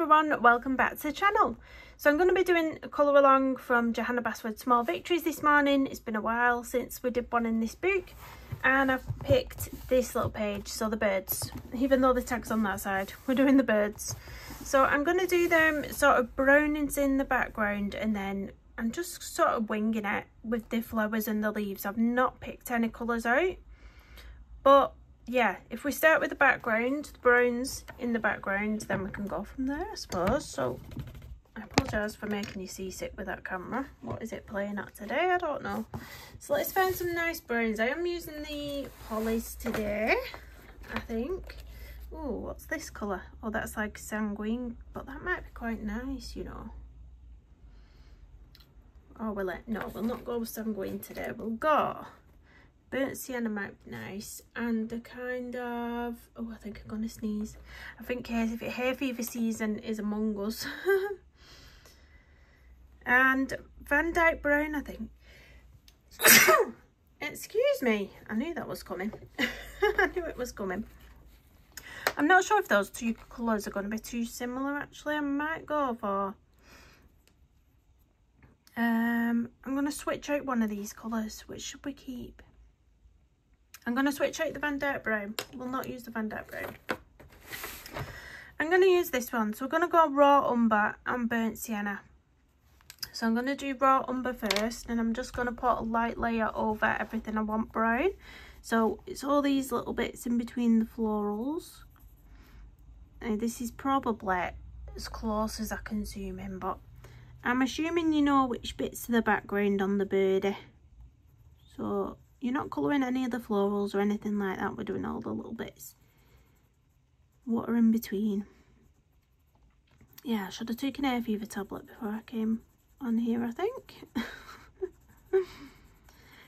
everyone, welcome back to the channel. So I'm going to be doing a colour along from Johanna Basford Small Victories this morning. It's been a while since we did one in this book, and I've picked this little page, so the birds, even though the tag's on that side, we're doing the birds. So I'm going to do them sort of brownings in the background, and then I'm just sort of winging it with the flowers and the leaves. I've not picked any colours out, but yeah, if we start with the background, the browns in the background, then we can go from there, I suppose. So I apologise for making you seasick with that camera. What is it playing at today? I don't know. So let's find some nice browns. I am using the polys today, I think. Oh, what's this colour? Oh, that's like sanguine, but that might be quite nice, you know. Oh, will it? No, we'll not go with sanguine today. We'll go burnt sienna, might be nice, and a kind of, oh, I think I'm gonna sneeze. I think hay fever season is among us. And Van Dyke brown, I think. Excuse me, I knew that was coming. I knew it was coming. I'm not sure if those two colours are going to be too similar, actually. I might go for I'm going to switch out one of these colours. Which should we keep? I'm going to switch out the Van Dyke brown. We'll not use the Van Dyke brown. I'm going to use this one. So we're going to go raw umber and burnt sienna. So I'm going to do raw umber first, and I'm just going to put a light layer over everything I want brown. So it's all these little bits in between the florals. Now this is probably as close as I can zoom in, but I'm assuming you know which bits of the background on the birdie. So you're not colouring any of the florals or anything like that. We're doing all the little bits. What are in between? Yeah, I should have taken a hay fever tablet before I came on here, I think.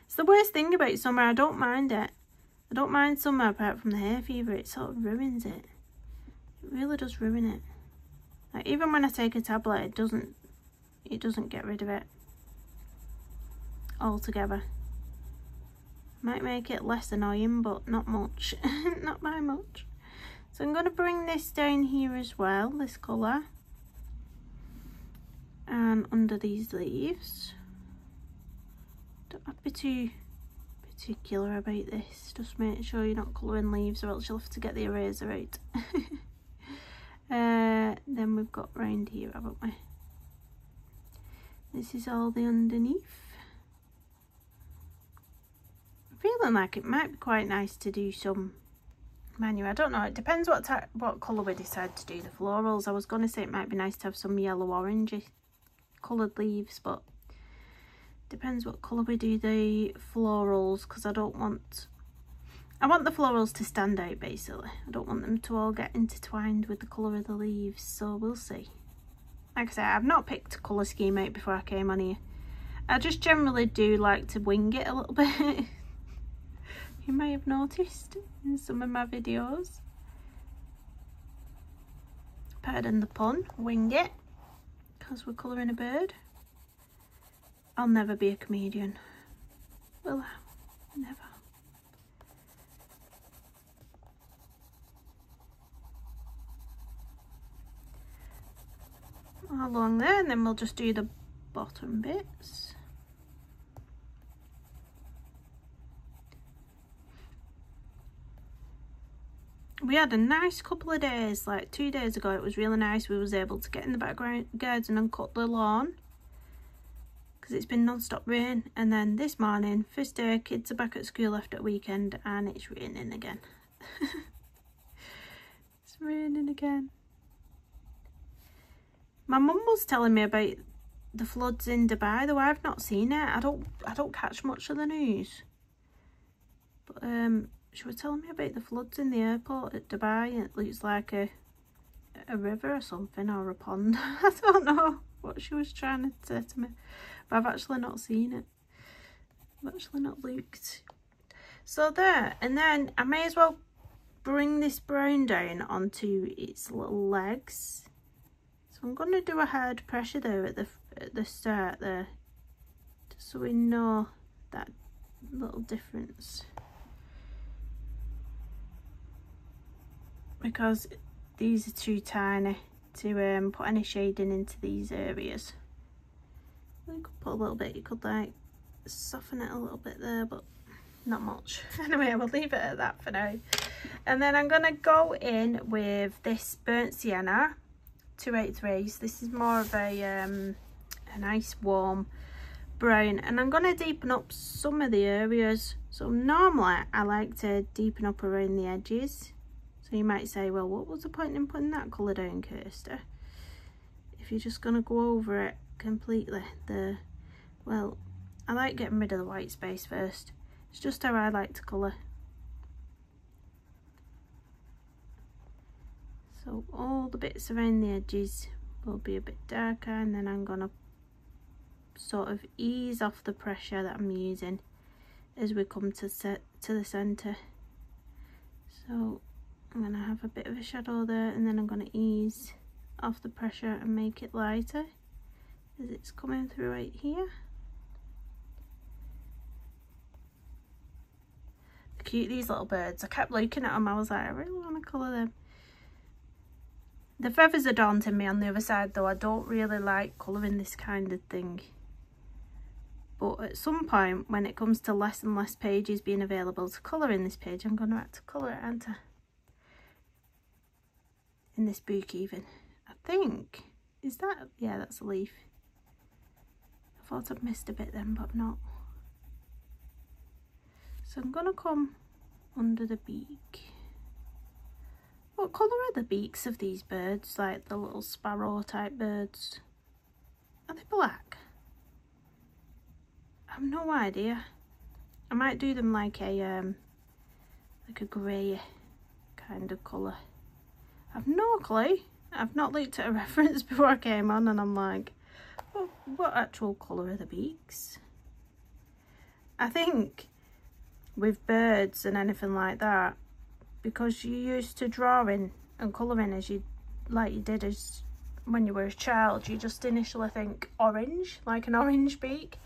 It's the worst thing about summer. I don't mind it. I don't mind summer apart from the hay fever. It sort of ruins it. It really does ruin it. Like, even when I take a tablet, it doesn't get rid of it altogether. Might make it less annoying, but not much. Not by much. So I'm going to bring this down here as well, this colour, and under these leaves. Don't have to be too particular about this. Just make sure you're not colouring leaves, or else you'll have to get the eraser out. Then we've got round here, haven't we? This is all the underneath. I'm feeling like it might be quite nice to do some manual. I don't know, it depends what colour we decide to do the florals. I was going to say it might be nice to have some yellow orangey coloured leaves, but depends what colour we do the florals, because I want the florals to stand out, basically. I don't want them to all get intertwined with the colour of the leaves, so we'll see. Like I said, I've not picked a colour scheme out before I came on here. I just generally do like to wing it a little bit. You may have noticed in some of my videos. Pardon the pun, wing it, because we're colouring a bird. I'll never be a comedian, will I? Never. Along there, and then we'll just do the bottom bits. We had a nice couple of days, like 2 days ago. It was really nice. We was able to get in the background garden and cut the lawn, because it's been non-stop rain. And then this morning, first day, kids are back at school after the weekend, and it's raining again. It's raining again. My mum was telling me about the floods in Dubai, though I've not seen it. I don't catch much of the news. But she was telling me about the floods in the airport at Dubai. It looks like a river or something, or a pond. I don't know what she was trying to say to me, but I've actually not seen it. I've actually not looked. So there, and then I may as well bring this brown down onto its little legs. So I'm going to do a hard pressure there at the start there, just so we know that little difference. Because these are too tiny to put any shading into these areas. You could put a little bit, you could like soften it a little bit there, but not much. Anyway, we'll leave it at that for now. And then I'm going to go in with this burnt sienna 283s. This is more of a nice warm brown, and I'm going to deepen up some of the areas. So normally I like to deepen up around the edges. So you might say, well, what was the point in putting that colour down, Kirsty, if you're just going to go over it completely? Well, I like getting rid of the white space first. It's just how I like to colour. So all the bits around the edges will be a bit darker, and then I'm going to sort of ease off the pressure that I'm using as we come to the centre. So I'm going to have a bit of a shadow there, and then I'm going to ease off the pressure and make it lighter as it's coming through right here. They're cute, these little birds. I kept looking at them, I was like, I really want to colour them. The feathers are daunting me on the other side though. I don't really like colouring this kind of thing. But at some point, when it comes to less and less pages being available to colour in this page, I'm going to have to colour it, aren't I? In this book even. I think, is that, yeah, that's a leaf. I thought I'd missed a bit then, but I'm not. So I'm going to come under the beak. What colour are the beaks of these birds, like the little sparrow type birds? Are they black? I have no idea. I might do them like a grey kind of colour. I've no clue. I've not looked at a reference before I came on, and I'm like, well, what actual colour are the beaks? I think with birds and anything like that, because you're used to drawing and colouring as you did as when you were a child, you just initially think orange, like an orange beak,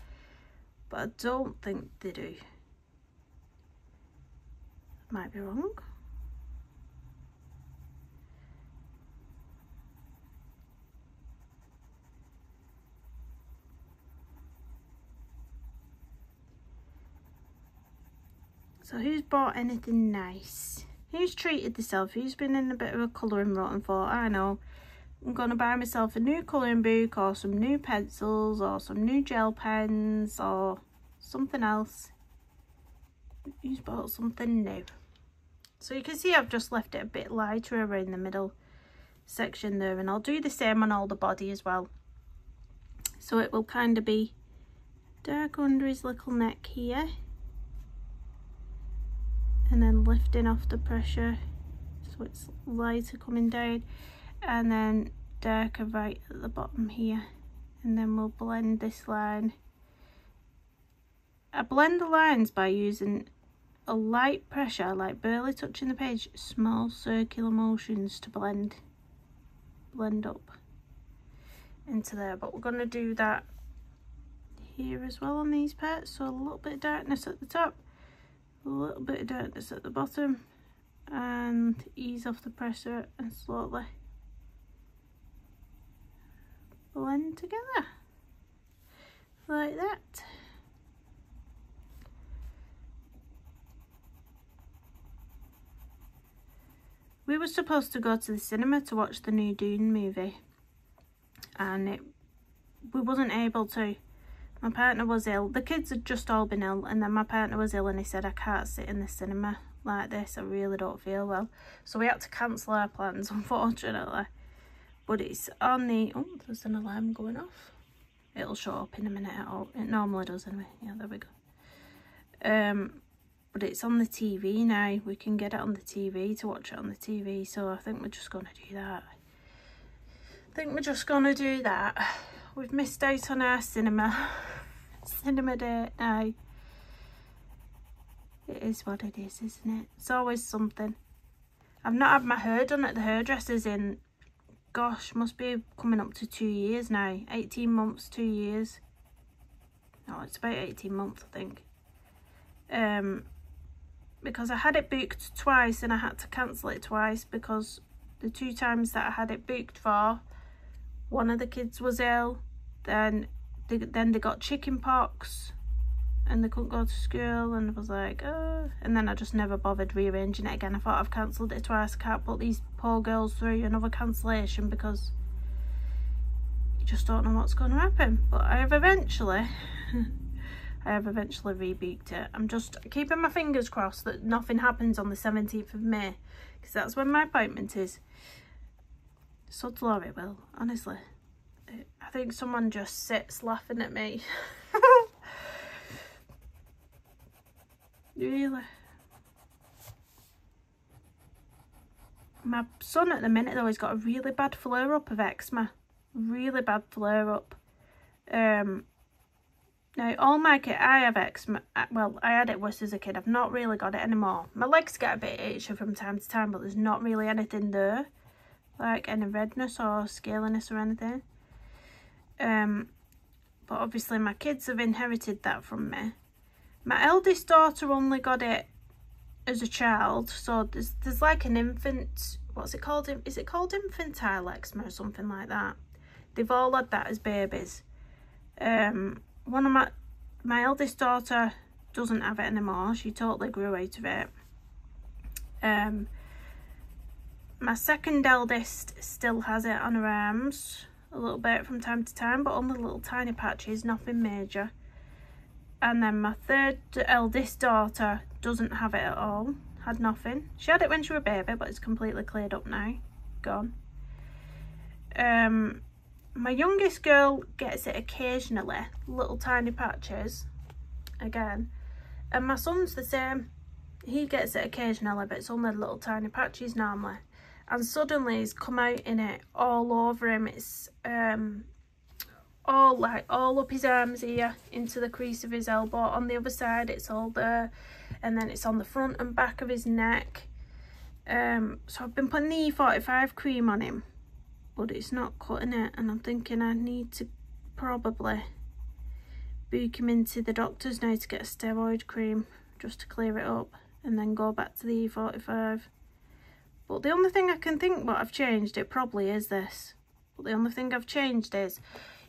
but I don't think they do. Might be wrong. So who's bought anything nice? Who's treated themselves? Who's been in a bit of a colouring rut and thought, I know, I'm going to buy myself a new colouring book or some new pencils or some new gel pens or something else? Who's bought something new? So you can see I've just left it a bit lighter around the middle section there, and I'll do the same on all the body as well. So it will kind of be dark under his little neck here, and then lifting off the pressure so it's lighter coming down, and then darker right at the bottom here, and then we'll blend this line. I blend the lines by using a light pressure, like barely touching the page, small circular motions to blend up into there. But we're going to do that here as well on these parts. So a little bit of darkness at the top, a little bit of darkness at the bottom, and ease off the pressure and slowly blend together like that. We were supposed to go to the cinema to watch the new Dune movie, and we wasn't able to. My partner was ill. The kids had just all been ill, and then my partner was ill, and he said, I can't sit in the cinema like this, I really don't feel well. So we had to cancel our plans, unfortunately. But it's on the... Oh, there's an alarm going off. It'll show up in a minute. It normally does anyway. Yeah, there we go. But it's on the TV now. We can get it on the TV to watch it on the TV. So I think we're just going to do that. We've missed out on our cinema date now. It is what it is, isn't it? It's always something. I've not had my hair done at the hairdressers in, gosh, must be coming up to 2 years now. 18 months, 2 years. No, it's about 18 months, I think. Because I had it booked twice and I had to cancel it twice, because the 2 times that I had it booked for, one of the kids was ill, then they got chicken pox and they couldn't go to school, and I was like, oh. And then I just never bothered rearranging it again. I thought, I've cancelled it twice, I can't put these poor girls through another cancellation because you just don't know what's going to happen. But I have eventually rebooked it. I'm just keeping my fingers crossed that nothing happens on the 17th of May, because that's when my appointment is. Sod's law it will, honestly. I think someone just sits laughing at me. Really. My son at the minute though, he's got a really bad flare up of eczema. Really bad flare up. Now all my kids, I have eczema. Well, I had it worse as a kid. I've not really got it anymore. My legs get a bit itchy from time to time, but there's not really anything there, like any redness or scaliness or anything. But obviously my kids have inherited that from me. My eldest daughter only got it as a child, so there's like an infant, what's it called? Is it called infantile eczema or something like that? They've all had that as babies. One of my eldest daughter doesn't have it anymore. She totally grew out of it. My second eldest still has it on her arms a little bit from time to time, but only little tiny patches, nothing major. And then my third eldest daughter doesn't have it at all, had nothing. She had it when she was a baby, but it's completely cleared up now, gone. My youngest girl gets it occasionally, little tiny patches, again. And my son's the same. He gets it occasionally, but it's only little tiny patches normally. And suddenly he's come out in it all over him. It's all up his arms here, into the crease of his elbow. On the other side it's all there, and then it's on the front and back of his neck. So I've been putting the E45 cream on him, but it's not cutting it, and I'm thinking I need to probably book him into the doctors now to get a steroid cream just to clear it up, and then go back to the E45. But the only thing I can think what I've changed, it probably is this, but the only thing I've changed is,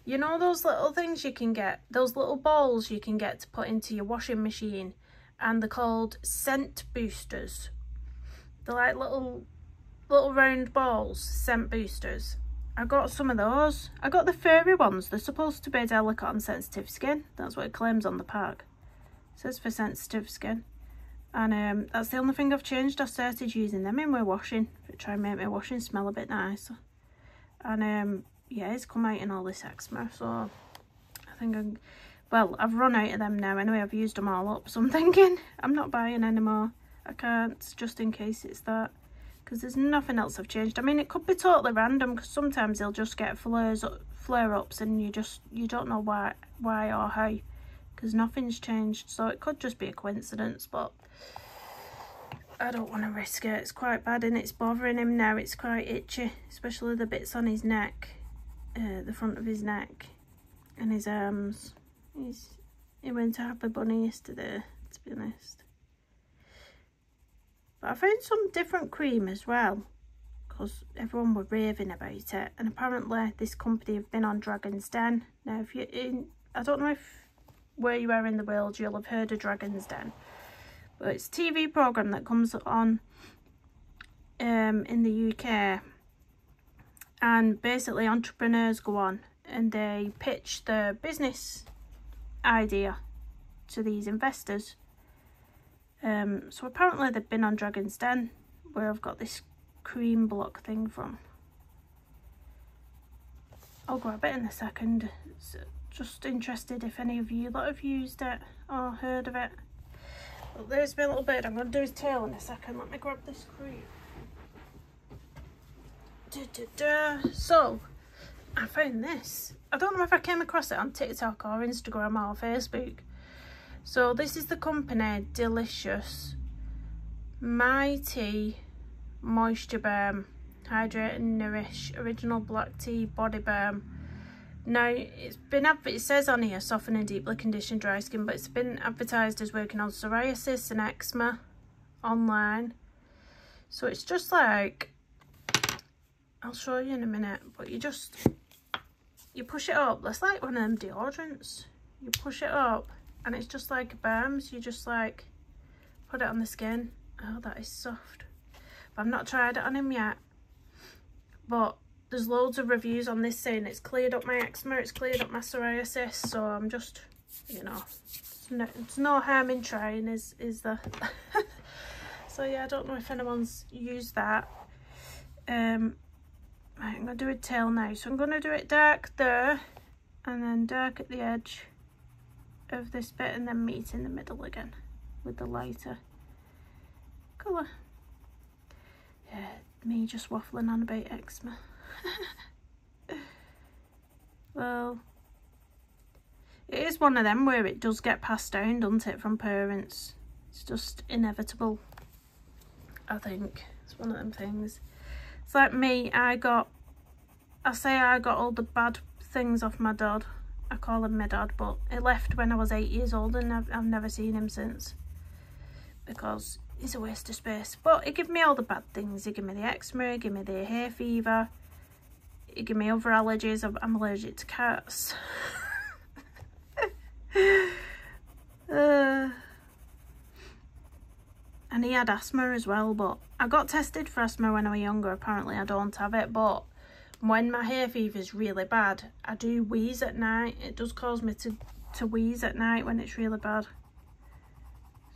you know those little things you can get, those little balls you can get to put into your washing machine, and they're called scent boosters. They're like little round balls, scent boosters. I got some of those. I got the furry ones. They're supposed to be delicate and sensitive skin. That's what it claims on the pack. It says for sensitive skin. And that's the only thing I've changed. I started using them in my washing to try and make my washing smell a bit nicer. And yeah, it's come out in all this eczema, so I think I've run out of them now anyway. I've used them all up, so I'm thinking I'm not buying any more. I can't, just in case it's that, because there's nothing else I've changed. I mean, it could be totally random, because sometimes they'll just get flare-ups and you don't know why or how, because nothing's changed. So it could just be a coincidence, but I don't want to risk it. It's quite bad and it's bothering him now. It's quite itchy, especially the bits on his neck, the front of his neck and his arms. He went to Happy Bunny yesterday, to be honest. But I found some different cream as well, because everyone were raving about it, and apparently this company have been on Dragon's Den. Now if you're in, I don't know if where you are in the world you'll have heard of Dragon's Den, but it's a TV programme that comes on in the UK, and basically entrepreneurs go on and they pitch their business idea to these investors. So apparently they've been on Dragon's Den, where I've got this cream block thing from. I'll grab it in a second. It's just interested if any of you lot have used it or heard of it. But there's my little bird. I'm going to do his tail in a second. Let me grab this cream. So I found this. I don't know if I came across it on TikTok or Instagram or Facebook. So this is the company Delicious Mighty Moisture Balm, Hydrate and Nourish Original Black Tea Body Balm. Now it says on here soften and deeply condition dry skin, but it's been advertised as working on psoriasis and eczema online. So it's just like, I'll show you in a minute, but you just you push it up. That's like one of them deodorants. You push it up and it's just like a balm. So you just like put it on the skin. Oh, that is soft. But I've not tried it on him yet. But there's loads of reviews on this saying it's cleared up my eczema, it's cleared up my psoriasis. So I'm just, you know, it's no harm in trying, is there? So yeah, I don't know if anyone's used that. Right, I'm going to do a tail now. So I'm going to do it dark there and then dark at the edge of this bit and then meet in the middle again with the lighter colour. Yeah, me just waffling on about eczema. Well, it is one of them where it does get passed down, doesn't it, from parents. It's just inevitable, I think. It's one of them things. It's like me, I got all the bad things off my dad. I call him my dad, but he left when I was 8 years old and I've never seen him since. Because he's a waste of space. But he gave me all the bad things. He gave me the eczema, he gave me the hay fever. He gave me other allergies. I'm allergic to cats. And he had asthma as well, but I got tested for asthma when I was younger. Apparently I don't have it, but when my hay fever is really bad, I do wheeze at night. It does cause me to wheeze at night when it's really bad.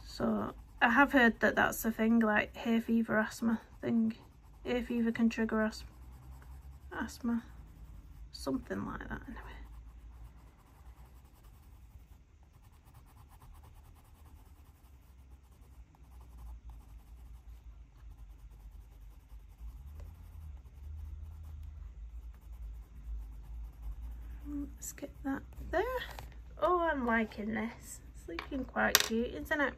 So I have heard that that's the thing, like hay fever asthma thing. Hay fever can trigger asthma. Something like that anyway. Let's get that there. Oh, I'm liking this. It's looking quite cute, isn't it?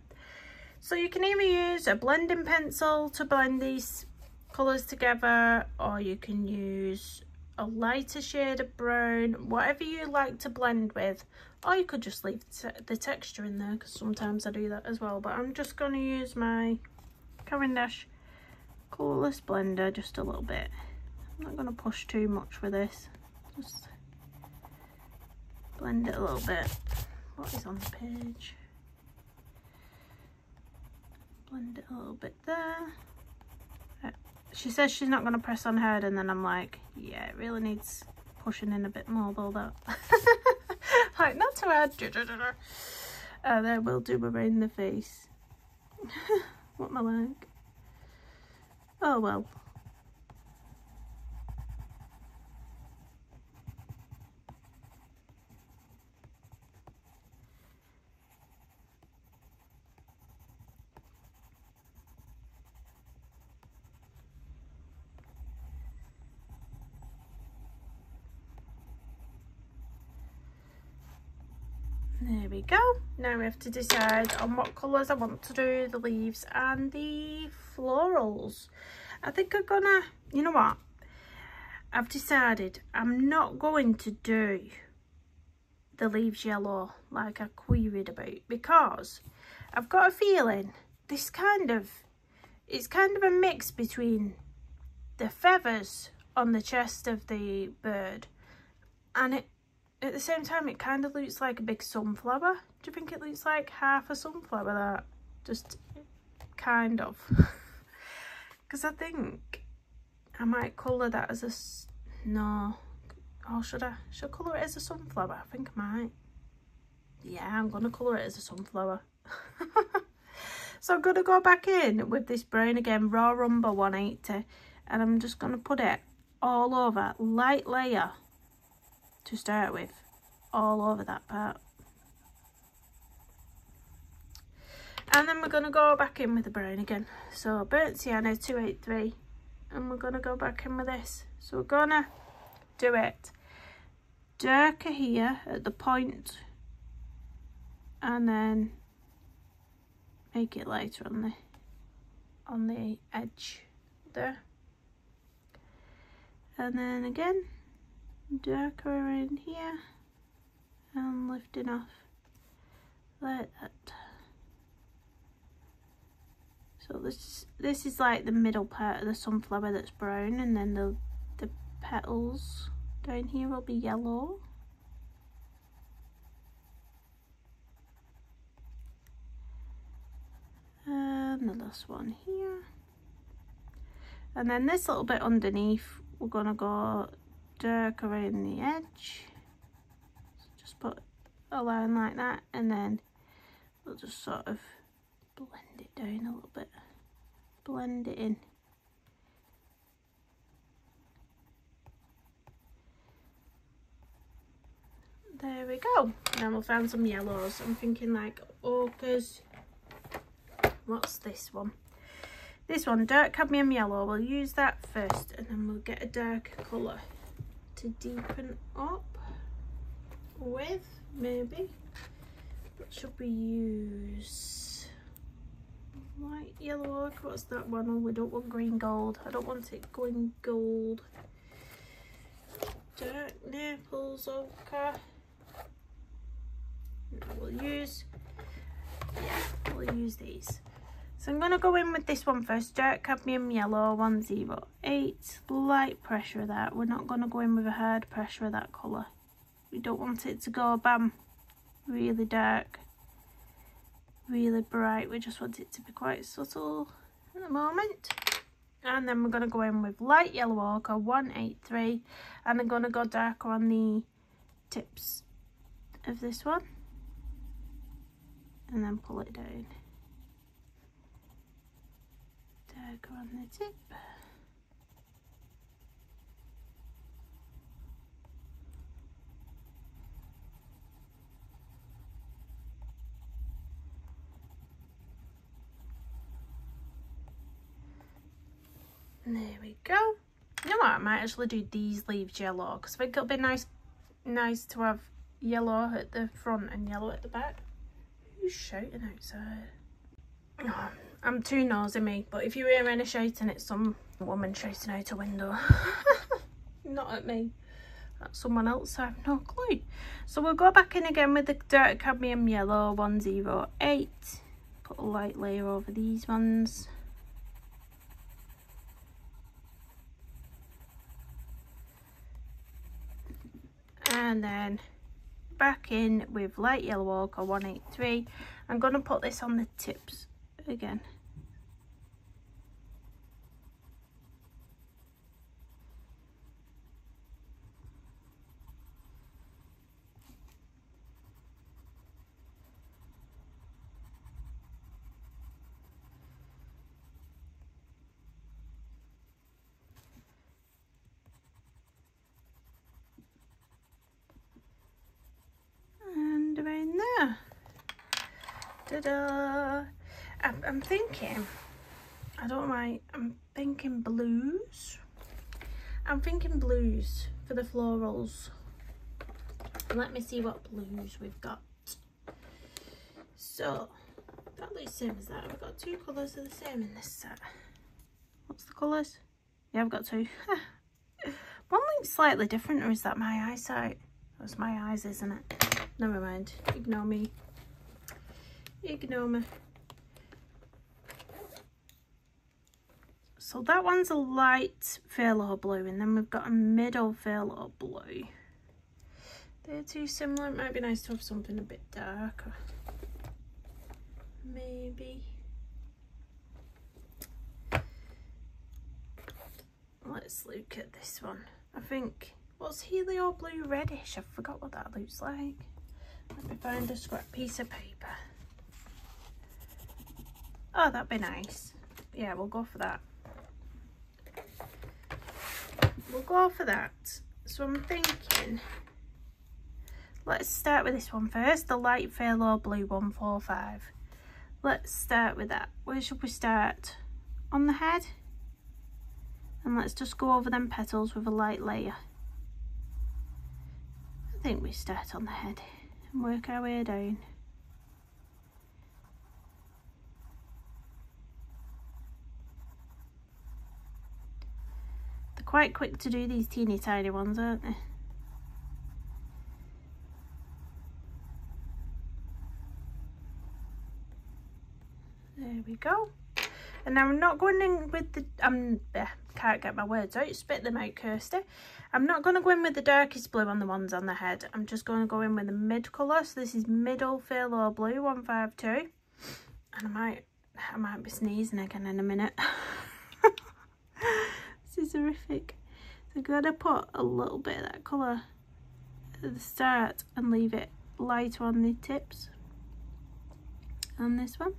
So you can either use a blending pencil to blend these colours together, or you can use a lighter shade of brown, whatever you like to blend with, or you could just leave the texture in there, because sometimes I do that as well. But I'm just going to use my Caran d'Ache colourless blender just a little bit. I'm not going to push too much with this, just blend it a little bit. What is on the page? Blend it a little bit there. She says she's not going to press on hard, and then I'm like, yeah, it really needs pushing in a bit more though, that. Like, not too hard. There, we'll do around the face. What am I like? Oh well. There we go. Now we have to decide on what colours I want to do the leaves and the florals. I think I'm gonna, you know what? I've decided I'm not going to do the leaves yellow like I queried about, because I've got a feeling this it's kind of a mix between the feathers on the chest of the bird and it, at the same time, it kind of looks like a big sunflower. Do you think it looks like half a sunflower, that? Just kind of. Because I think I might colour that as a... No. Or should I? Should I colour it as a sunflower? I think I might. Yeah, I'm going to colour it as a sunflower. So I'm going to go back in with this brown again, Raw Umber 180. And I'm just going to put it all over, light layer. To start with, all over that part, and then we're going to go back in with the brown again. So burnt sienna 283, and we're going to go back in with this. So we're going to do it darker here at the point and then make it lighter on the edge there, and then again darker around here and lifting off like that. So this is like the middle part of the sunflower that's brown, and then the petals Down here will be yellow. And the last one here. And then this little bit underneath, we're going to go dark around the edge. So just put a line like that, and then we'll just sort of blend it down a little bit. Blend it in. There we go. And then we'll find some yellows. I'm thinking like ochres. What's this one? This one, dark cadmium yellow. We'll use that first, and then we'll get a darker colour to deepen up with, maybe. What should we use? Light yellow ochre. What's that one? Oh, we don't want green gold. I don't want it going gold. Dark Naples ochre. We'll use these. So I'm going to go in with this one first, dark cadmium yellow 108, light pressure of that. We're not going to go in with a hard pressure of that colour. We don't want it to go bam, really dark, really bright. We just want it to be quite subtle at the moment. And then we're going to go in with light yellow ochre 183, and I'm going to go darker on the tips of this one, and then pull it down. Darker on the tip. And there we go. You know what, I might actually do these leaves yellow, because I think it'll be nice to have yellow at the front and yellow at the back. Who's shouting outside? Oh, I'm too nosy, me, but if you hear any shouting, it's some woman shouting out a window. Not at me, at someone else. I have no clue. So we'll go back in again with the dark cadmium yellow 108. Put a light layer over these ones. And then back in with light yellow ochre 183. I'm going to put this on the tips again. And around there. Ta-da! I'm thinking, I don't know why, I'm thinking blues. I'm thinking blues for the florals. Let me see what blues we've got. So, that looks the same as that. I've got two colours of the same in this set. What's the colours? Yeah, I've got two. One looks slightly different, or is that my eyesight? That's my eyes, isn't it? Never mind. Ignore me. Ignore me. So that one's a light phthalo blue, and then we've got a middle phthalo blue. They're too similar. It might be nice to have something a bit darker. Maybe. Let's look at this one. I think, what's Helioblue reddish? I forgot what that looks like. Let me find a scrap piece of paper. Oh, that'd be nice. Yeah, we'll go for that. We'll go for that. So I'm thinking, let's start with this one first, the light phthalo blue 145. Let's start with that. Where should we start? On the head? And let's just go over them petals with a light layer. I think we start on the head and work our way down. They're quite quick to do, these teeny tiny ones, aren't they? There we go. And I'm not going in with the, can't get my words out, spit them out, Kirsty. I'm not going to go in with the darkest blue on the ones on the head. I'm just going to go in with the mid colour. So this is middle phthalo blue 152. And I might be sneezing again in a minute. This is horrific. So I'm going to put a little bit of that colour at the start and leave it lighter on the tips. On this one.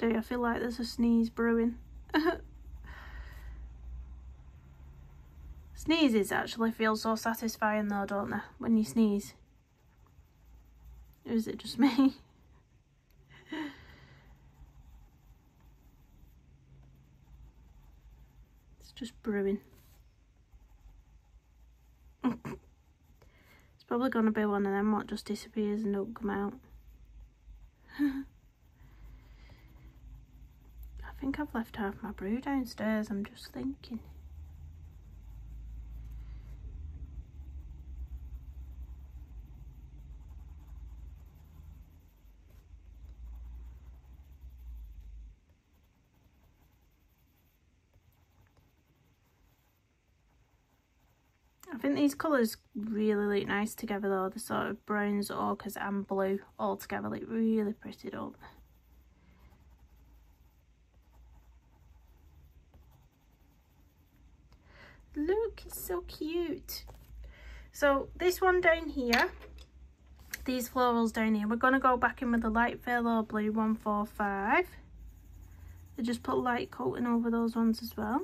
I feel like there's a sneeze brewing. Sneezes actually feel so satisfying though, don't they, when you sneeze? Or is it just me? It's just brewing. It's probably going to be one of them what just disappears and don't come out. I think I've left half my brew downstairs, I'm just thinking. I think these colours really look nice together though, the sort of browns, ochres and blue all together look really pretty, don't they? Look, it's so cute. So this one down here, these florals down here, we're going to go back in with the light phthalo blue 145. I just put light coating over those ones as well.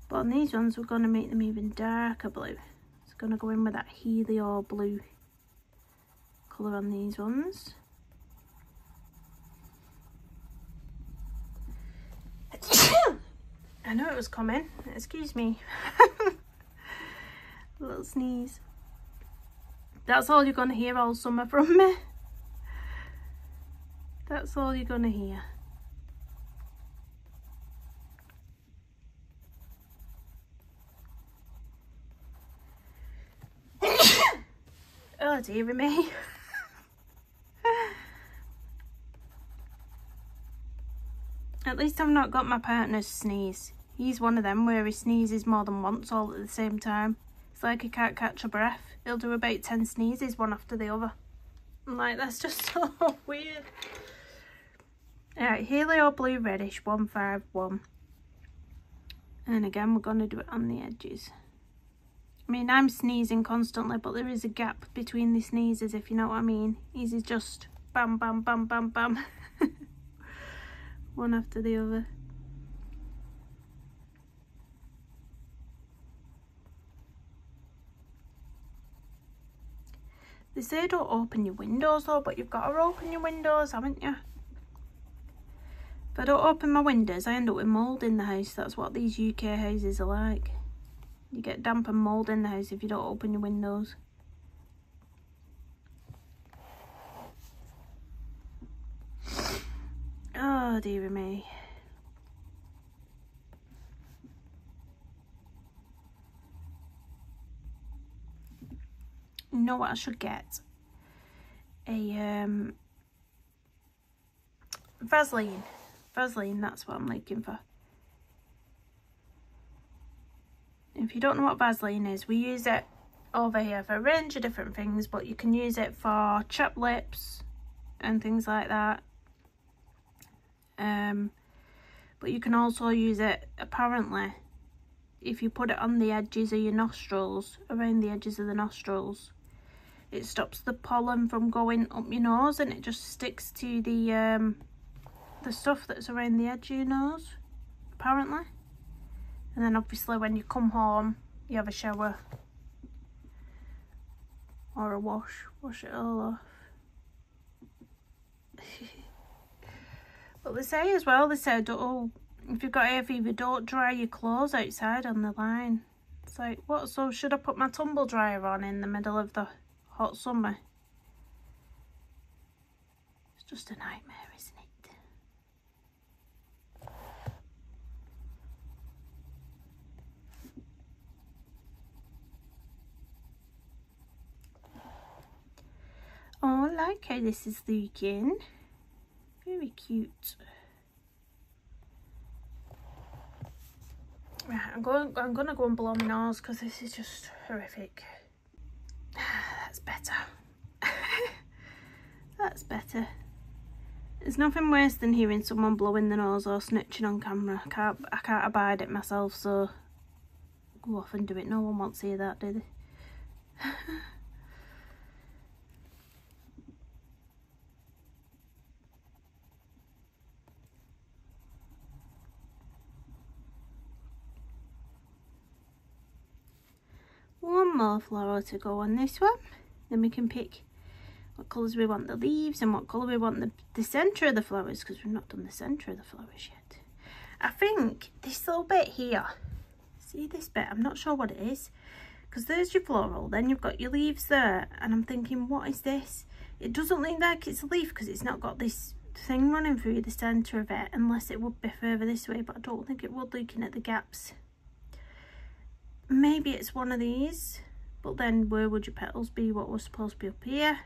But on these ones, we're going to make them even darker blue. It's going to go in with that Helioblue colour on these ones. I know it was coming, excuse me. A little sneeze. That's all you're going to hear all summer from me. That's all you're going to hear. Oh dear me. At least I've not got my partner's sneeze. He's one of them where he sneezes more than once all at the same time. It's like he can't catch a breath. He'll do about 10 sneezes one after the other. I'm like, that's just so weird. Alright, Helioblue reddish 151. And again, we're going to do it on the edges. I mean, I'm sneezing constantly, but there is a gap between the sneezes, if you know what I mean. His is just bam, bam, bam, bam, bam. One after the other. They say don't open your windows though, but you've got to open your windows, haven't you? If I don't open my windows, I end up with mould in the house. That's what these UK houses are like. You get damp and mould in the house if you don't open your windows. Oh dear me. You know what I should get? A Vaseline. Vaseline, that's what I'm looking for. If you don't know what Vaseline is, we use it over here for a range of different things, but you can use it for chapped lips and things like that. But you can also use it, apparently, if you put it on the edges of your nostrils, around the edges of the nostrils, it stops the pollen from going up your nose and it just sticks to the stuff that's around the edge of your nose, apparently. And then obviously when you come home, you have a shower or a wash it all off. But they say as well, they said, oh, if you've got hay fever, don't dry your clothes outside on the line. It's like, what, so should I put my tumble dryer on in the middle of the hot summer? It's just a nightmare, isn't it? Oh, I like how this is looking. Very cute. Right, I'm gonna go and blow my nose because this is just horrific. That's better. That's better. There's nothing worse than hearing someone blowing the nose or snitching on camera. I can't abide it myself, so go off and do it. No one wants to hear that, do they? One more flower to go on this one, then we can pick what colours we want the leaves and what colour we want the centre of the flowers, because we've not done the centre of the flowers yet. I think this little bit here, see this bit, I'm not sure what it is, because there's your floral, then you've got your leaves there, and I'm thinking, what is this? It doesn't look like it's a leaf because it's not got this thing running through the centre of it, unless it would be further this way, but I don't think it would, looking at the gaps. Maybe it's one of these, but then where would your petals be? What was supposed to be up here?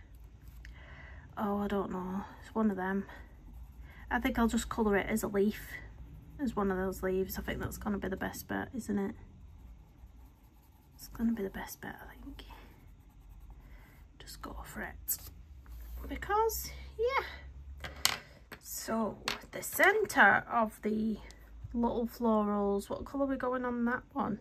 Oh, I don't know. It's one of them. I think I'll just colour it as a leaf, as one of those leaves. I think that's going to be the best bet, isn't it? It's going to be the best bet, I think. Just go for it. Because, yeah. So, the centre of the little florals, what colour are we going on that one?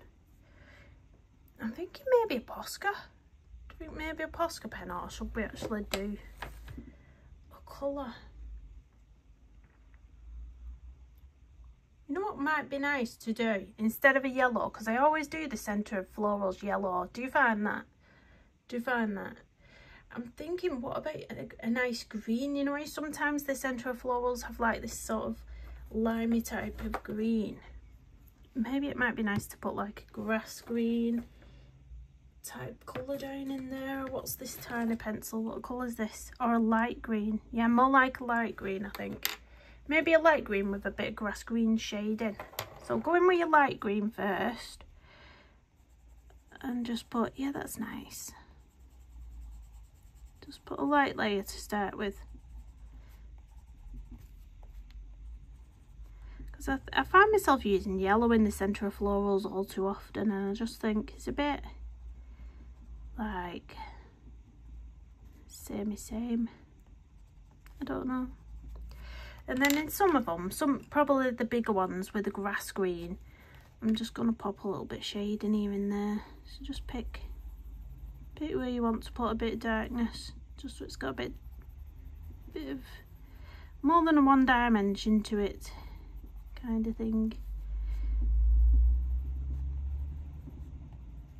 I'm thinking maybe a Posca. Do you think maybe a Posca pen, or should we actually do a colour? You know what might be nice to do? Instead of a yellow, because I always do the centre of florals yellow. Do you find that? Do you find that? I'm thinking, what about a nice green? You know, sometimes the centre of florals have like this sort of limey type of green. Maybe it might be nice to put like a grass green type colour down in there. What's this tiny pencil? What colour is this? Or a light green? Yeah, more like a light green, I think. Maybe a light green with a bit of grass green shading. So go in with your light green first. And just put, yeah, that's nice. Just put a light layer to start with. Because I find myself using yellow in the centre of florals all too often, and I just think it's a bit like same. I don't know. And then in some of them, probably the bigger ones with the grass green, I'm just going to pop a little bit shading here and there. So just pick where you want to put a bit of darkness, just so it's got a bit of more than a one dimension to it, kind of thing.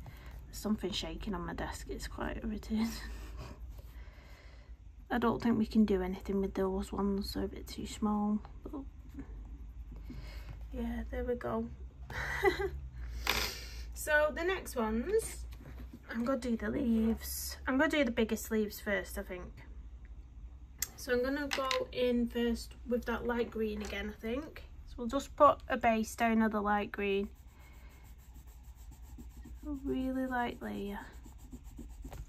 There's something shaking on my desk, it's quite irritating. I don't think we can do anything with those ones, they're a bit too small. But yeah, there we go. So the next ones, I'm going to do the leaves. I'm going to do the biggest leaves first, I think. So I'm going to go in first with that light green again, I think. So we'll just put a base down of the light green. A really light layer.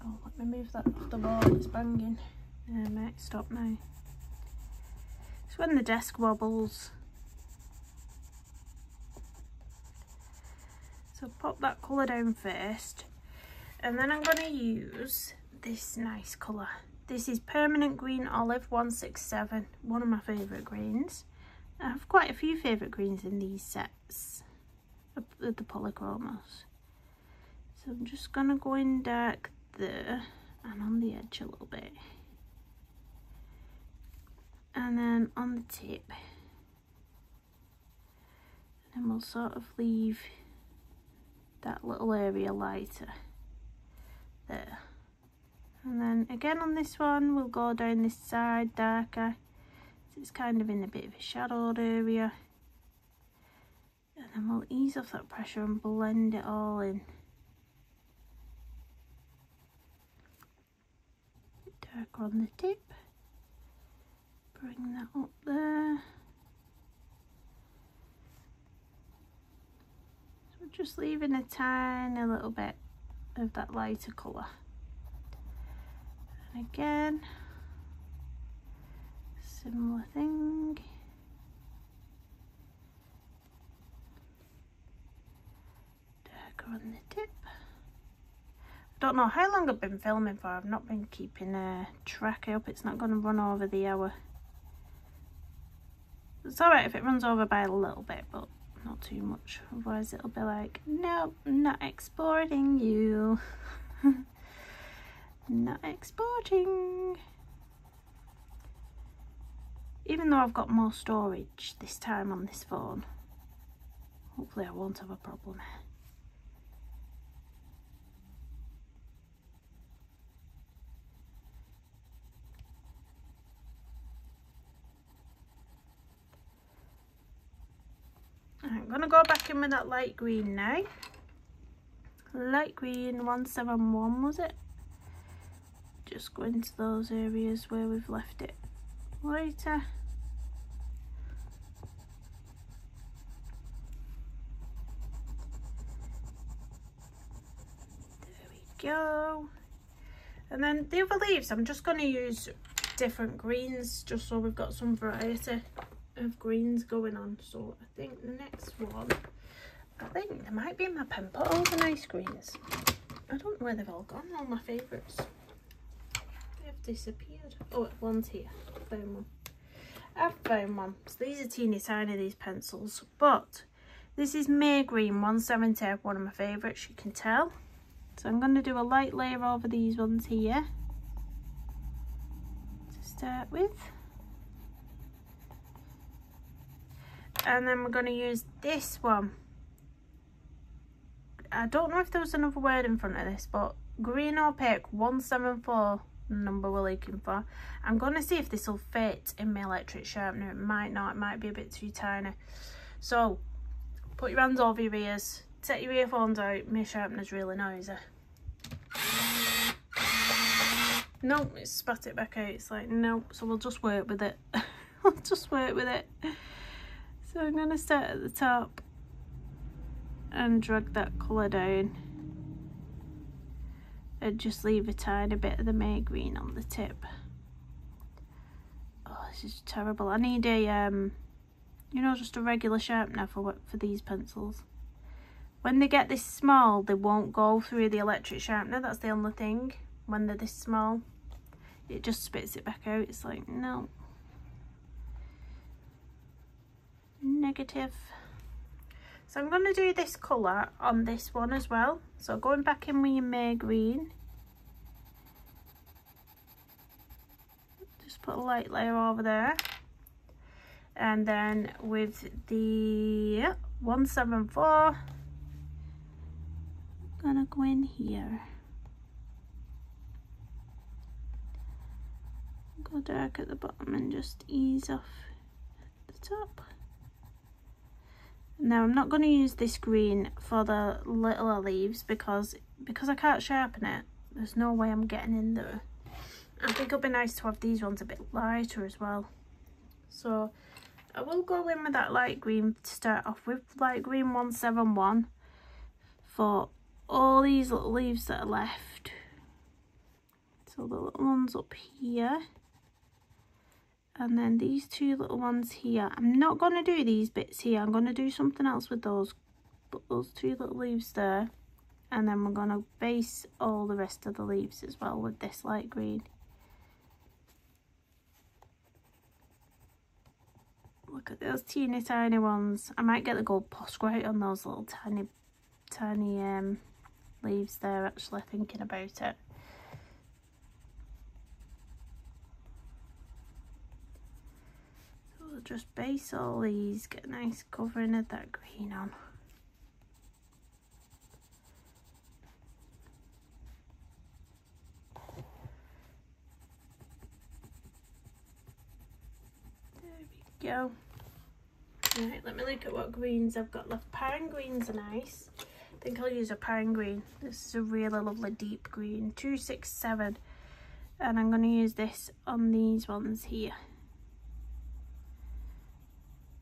Oh, let me move that off the wall, it's banging. Might stop now. It's when the desk wobbles. So pop that colour down first, and then I'm going to use this nice colour. This is Permanent Green Olive 167, one of my favourite greens. I have quite a few favourite greens in these sets of the polychromos. So I'm just going to go in dark there and on the edge a little bit. And then on the tip. And we'll sort of leave that little area lighter there. And then again on this one, we'll go down this side darker. So it's kind of in a bit of a shadowed area. And then we'll ease off that pressure and blend it all in. A bit darker on the tip. Bring that up there. So we're just leaving a tiny little bit of that lighter colour. And again, similar thing. Don't know how long I've been filming for. I've not been keeping track. I hope it's not going to run over the hour. It's alright if it runs over by a little bit, but not too much. Otherwise it'll be like, no, not exporting you. Not exporting. Even though I've got more storage this time on this phone, hopefully I won't have a problem. I'm going to go back in with that light green now. Light green 171 was it? Just go into those areas where we've left it lighter. There we go. And then the other leaves, I'm just going to use different greens just so we've got some variety of greens going on. So I think the next one, I think there might be in my pen pot all the nice greens. I don't know where they've all gone, all my favourites. They have disappeared. Oh, one's here. I found one. I've found one. So these are teeny tiny, these pencils. But this is May Green 170, one of my favourites, you can tell. So I'm going to do a light layer over these ones here to start with. And then we're going to use this one. I don't know if there was another word in front of this, but green opaque 174 number we're looking for. I'm going to see if this will fit in my electric sharpener. It might not, it might be a bit too tiny. So put your hands over your ears, take your earphones out. My sharpener's really noisy. Nope, it's spat it back out. It's like, nope, so we'll just work with it. We'll just work with it. So I'm going to start at the top and drag that colour down and just leave a tiny bit of the May green on the tip. Oh, this is terrible. I need a, you know, just a regular sharpener for these pencils. When they get this small, they won't go through the electric sharpener. That's the only thing. When they're this small, it just spits it back out. It's like, no. Negative. So I'm going to do this colour on this one as well. So going back in with your May green, just put a light layer over there, and then with the 174, I'm gonna go in here, go dark at the bottom and just ease off at the top. Now I'm not going to use this green for the littler leaves because I can't sharpen it. There's no way I'm getting in there. I think it'll be nice to have these ones a bit lighter as well. So I will go in with that light green to start off with, light green 171 for all these little leaves that are left. So the little ones up here. And then these two little ones here. I'm not going to do these bits here. I'm going to do something else with those. But those two little leaves there. And then we're going to base all the rest of the leaves as well with this light green. Look at those teeny tiny ones. I might get the gold poscrite on those little tiny leaves there, actually, thinking about it. Just base all these, get a nice covering of that green on. There we go. Right, let me look at what greens I've got left. Pine greens are nice. I think I'll use a pine green. This is a really lovely deep green, 267, and I'm going to use this on these ones here.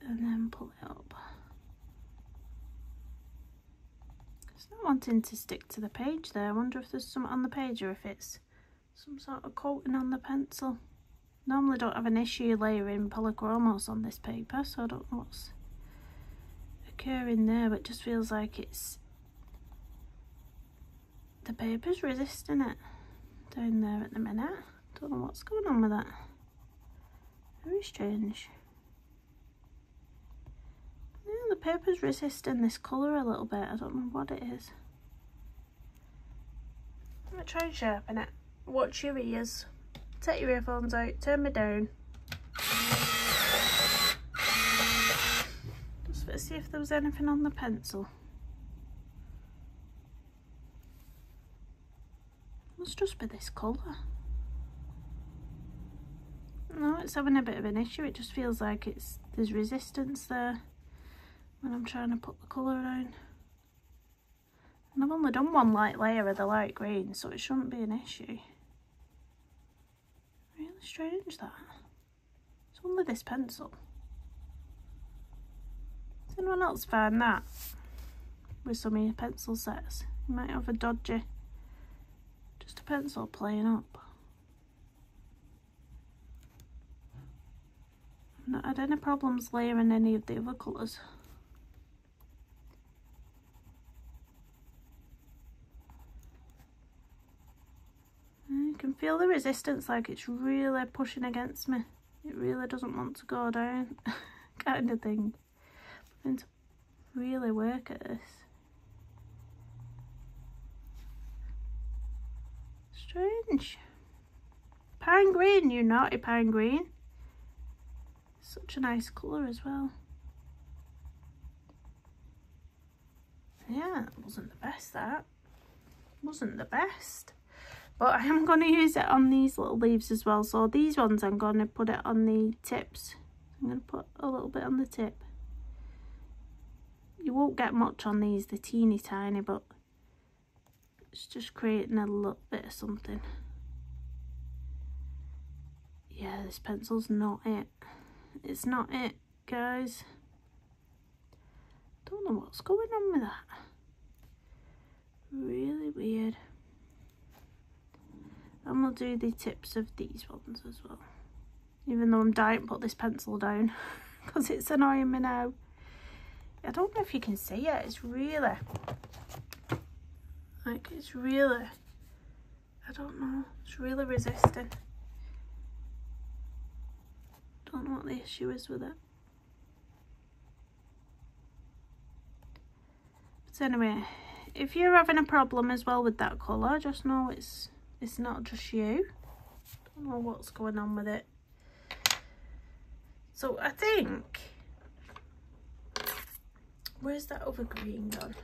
And then pull it up. It's not wanting to stick to the page there. I wonder if there's something on the page or if it's some sort of coating on the pencil. Normally don't have an issue layering polychromos on this paper, so I don't know what's occurring there, but it just feels like it's the paper's resisting it down there at the minute. Don't know what's going on with that. Very strange. Yeah, the paper's resisting this colour a little bit. I don't know what it is. I'm going to try and sharpen it. Watch your ears. Take your earphones out. Turn me down. Just to see if there was anything on the pencil. Must just be this colour. No, it's having a bit of an issue. It just feels like there's resistance there when I'm trying to put the colour down. And I've only done one light layer of the light green, so it shouldn't be an issue. Really strange that. It's only this pencil. Does anyone else find that with some of your pencil sets? You might have a dodgy, just a pencil playing up. I've not had any problems layering any of the other colours. You can feel the resistance, like it's really pushing against me. It really doesn't want to go down, kind of thing. I'm going to really work at this. Strange. Pine green, you naughty pine green. Such a nice colour as well. Yeah, that wasn't the best, that. Wasn't the best. But I am going to use it on these little leaves as well. So these ones I'm going to put it on the tips. I'm going to put a little bit on the tip. You won't get much on these, they're teeny tiny, but it's just creating a little bit of something. Yeah, this pencil's not it. It's not it, guys. Don't know what's going on with that. Really weird. And we'll do the tips of these ones as well. Even though I'm dying to put this pencil down because it's annoying me now. I don't know if you can see it. It's really, like, it's really, I don't know. It's really resisting. Don't know what the issue is with it. But anyway, if you're having a problem as well with that colour, just know it's not just you. Don't know what's going on with it. So I think, where's that other green gone?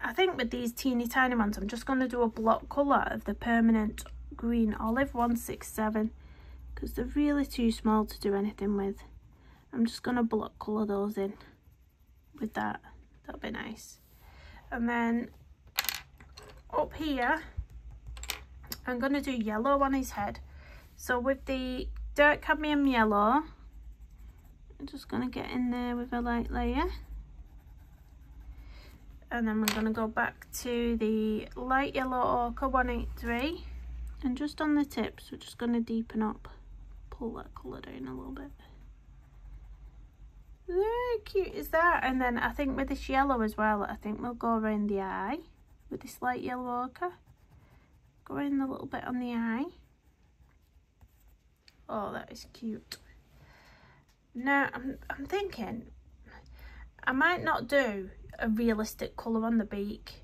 I think with these teeny tiny ones, I'm just going to do a block colour of the permanent green olive 167 because they're really too small to do anything with. I'm just going to block colour those in with that. That'll be nice. And then up here, I'm going to do yellow on his head. So with the dark cadmium yellow, I'm just going to get in there with a light layer. And then we're going to go back to the light yellow ochre 183. And just on the tips, we're just going to deepen up. Pull that colour down a little bit. Very cute is that. And then I think with this yellow as well, I think we'll go around the eye with this light yellow ochre. Go in a little bit on the eye. Oh, that is cute. Now, I'm thinking I might not do a realistic colour on the beak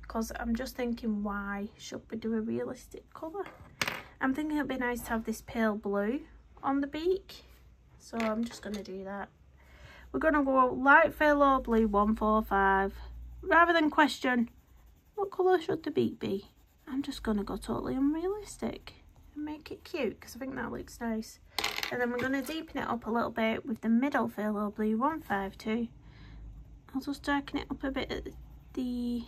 because I'm just thinking, why should we do a realistic colour? I'm thinking it'd be nice to have this pale blue on the beak, so I'm just going to do that. We're going to go light phthalo blue 145. Rather than question what colour should the beak be, I'm just going to go totally unrealistic and make it cute because I think that looks nice. And then we're going to deepen it up a little bit with the middle phthalo blue 152. I'll just darken it up a bit at the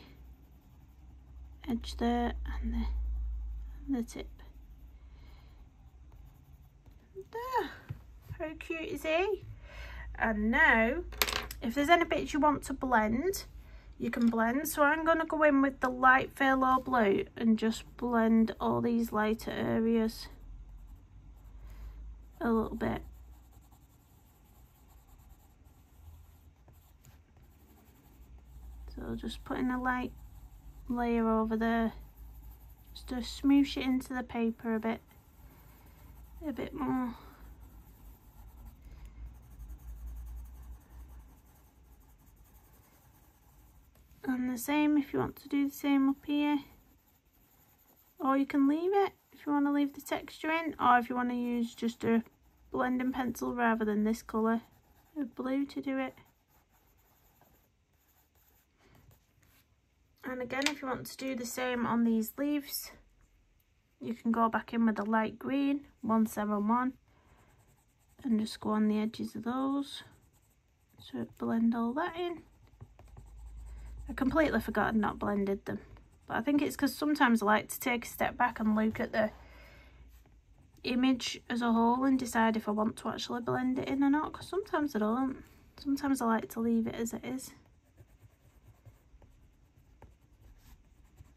edge there and the tip. There. How cute is he? And now, if there's any bits you want to blend, you can blend. So I'm going to go in with the light phthalo blue and just blend all these lighter areas a little bit. So just putting a light layer over there just to smoosh it into the paper a bit more. And the same if you want to do the same up here, or you can leave it if you want to leave the texture in, or if you want to use just a blending pencil rather than this colour of blue to do it. And again, if you want to do the same on these leaves, you can go back in with a light green 171 and just go on the edges of those to blend all that in. I completely forgot I'd not blended them, but I think it's because sometimes I like to take a step back and look at the image as a whole and decide if I want to actually blend it in or not, because sometimes I don't. Sometimes I like to leave it as it is.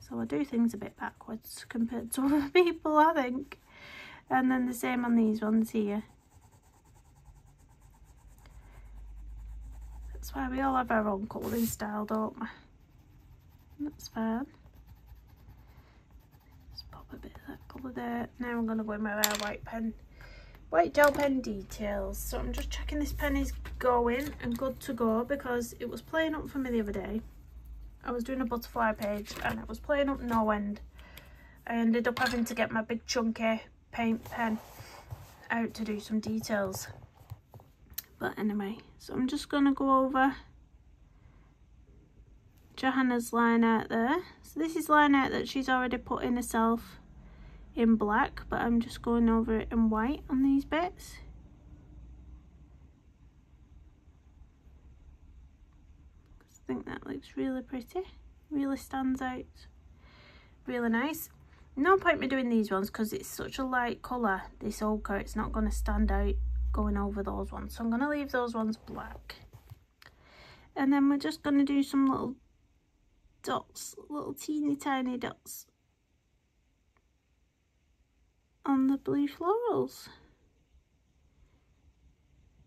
So I do things a bit backwards compared to other people, I think. And then the same on these ones here. That's why we all have our own colouring style, don't we? That's fine. Just pop a bit of that colour there. Now I'm going to go in with our white gel pen details. So I'm just checking this pen is going and good to go, because it was playing up for me the other day. I was doing a butterfly page and it was playing up no end. I ended up having to get my big chunky paint pen out to do some details. But anyway, so I'm just going to go over Johanna's line out there. So this is line out that she's already put in herself in black, but I'm just going over it in white on these bits. I think that looks really pretty, really stands out, really nice. No point me doing these ones because it's such a light colour, this ochre, it's not going to stand out going over those ones, so I'm going to leave those ones black. And then we're just going to do some little dots, little teeny tiny dots on the blue florals.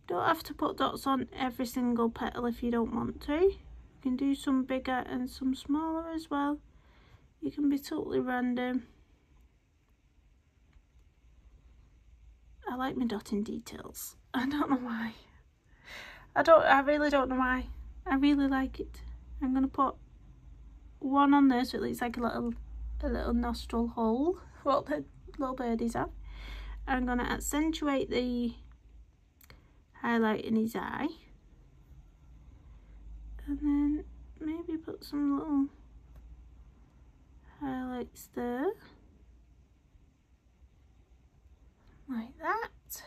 Don't have to put dots on every single petal if you don't want to. You can do some bigger and some smaller as well. You can be totally random. I like my dotting details. I don't know why. I really don't know why. I really like it. I'm gonna put one on there so it looks like a little nostril hole, what the little birdies have. I'm gonna accentuate the highlight in his eye, and then maybe put some little highlights there, like that.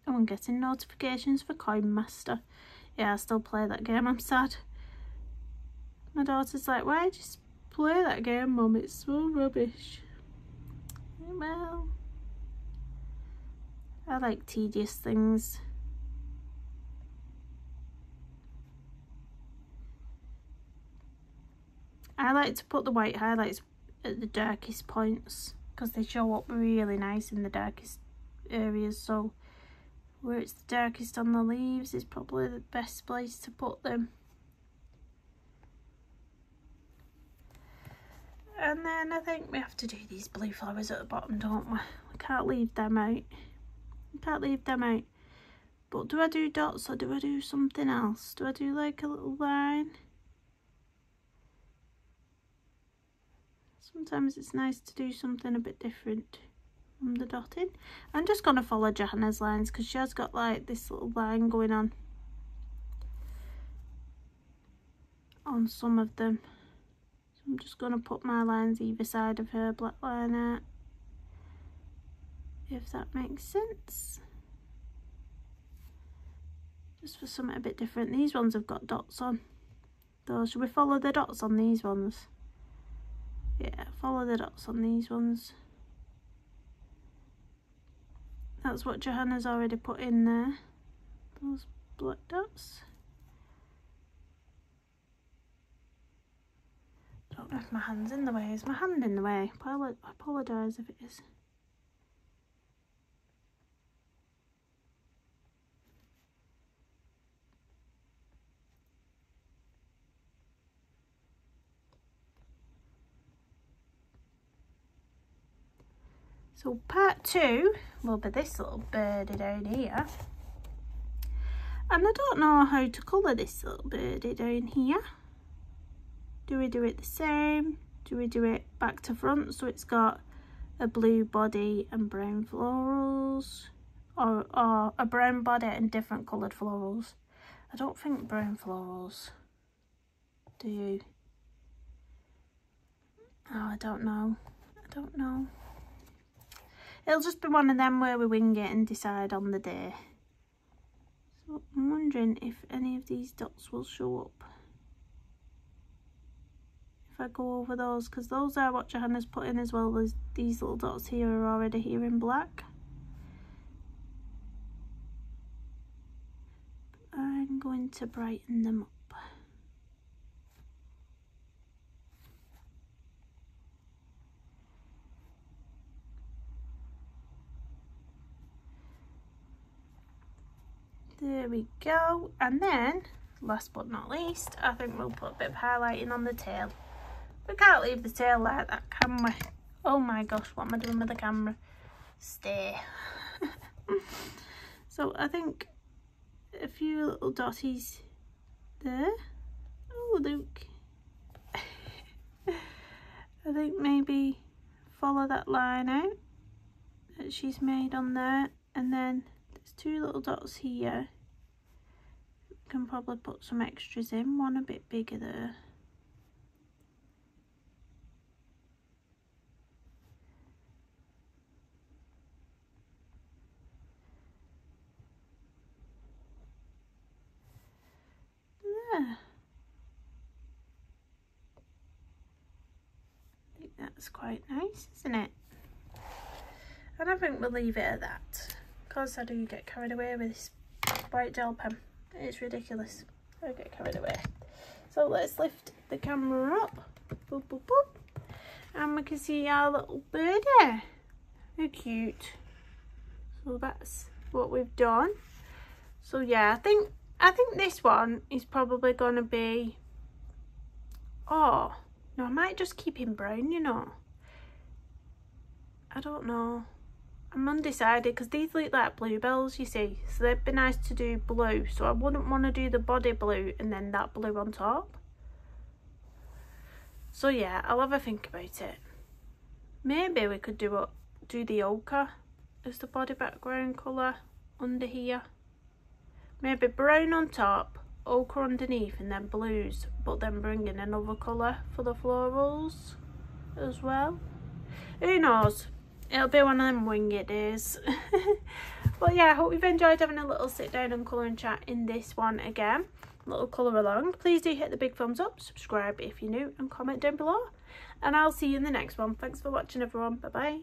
Oh, I'm getting notifications for Coin Master. Yeah, I still play that game, I'm sad. My daughter's like, why just play that game, Mum? It's so rubbish. Well, I like tedious things. I like to put the white highlights at the darkest points because they show up really nice in the darkest areas. So where it's the darkest on the leaves is probably the best place to put them. And then I think we have to do these blue flowers at the bottom, don't we? We can't leave them out. We can't leave them out. But do I do dots or do I do something else? Do I do like a little line? Sometimes it's nice to do something a bit different from the dotting. I'm just going to follow Johanna's lines because she has got like this little line going on some of them. So I'm just going to put my lines either side of her black line out, if that makes sense. Just for something a bit different. These ones have got dots on. Though, should we follow the dots on these ones? Yeah, follow the dots on these ones. That's what Johanna's already put in there, those black dots. I don't know if my hand's in the way. Is my hand in the way? I apologise if it is. So part 2 will be this little birdie down here. And I don't know how to colour this little birdie down here. Do we do it the same? Do we do it back to front so it's got a blue body and brown florals? Or a brown body and different coloured florals? I don't think brown florals. Do you? Oh, I don't know. I don't know. It'll just be one of them where we wing it and decide on the day. So I'm wondering if any of these dots will show up. If I go over those, because those are what Johanna's put in as well as these little dots here are already here in black. But I'm going to brighten them up. There we go, and then last but not least, I think we'll put a bit of highlighting on the tail. We can't leave the tail like that, can we? Oh my gosh, what am I doing with the camera? Stay. So I think a few little dotties there. Oh look. I think maybe follow that line out that she's made on there, and then there's 2 little dots here. We can probably put some extras in, one a bit bigger there. There. I think that's quite nice, isn't it? And I think we'll leave it at that. Because I do get carried away with this white gel pen. It's ridiculous. I get carried away. So let's lift the camera up. Boop, boop, boop. And we can see our little birdie. How cute. So that's what we've done. So yeah, I think this one is probably going to be... Oh, no, I might just keep him brown, you know. I don't know. I'm undecided because these look like bluebells, you see, so they'd be nice to do blue, so I wouldn't want to do the body blue and then that blue on top. So yeah, I'll have a think about it. Maybe we could do the ochre as the body background colour under here. Maybe brown on top, ochre underneath, and then blues, but then bring in another colour for the florals as well. Who knows? It'll be one of them wing it days. But yeah, I hope you've enjoyed having a little sit down and colour and chat in this one again. A little colour along. Please do hit the big thumbs up, subscribe if you're new, and comment down below. And I'll see you in the next one. Thanks for watching everyone. Bye bye.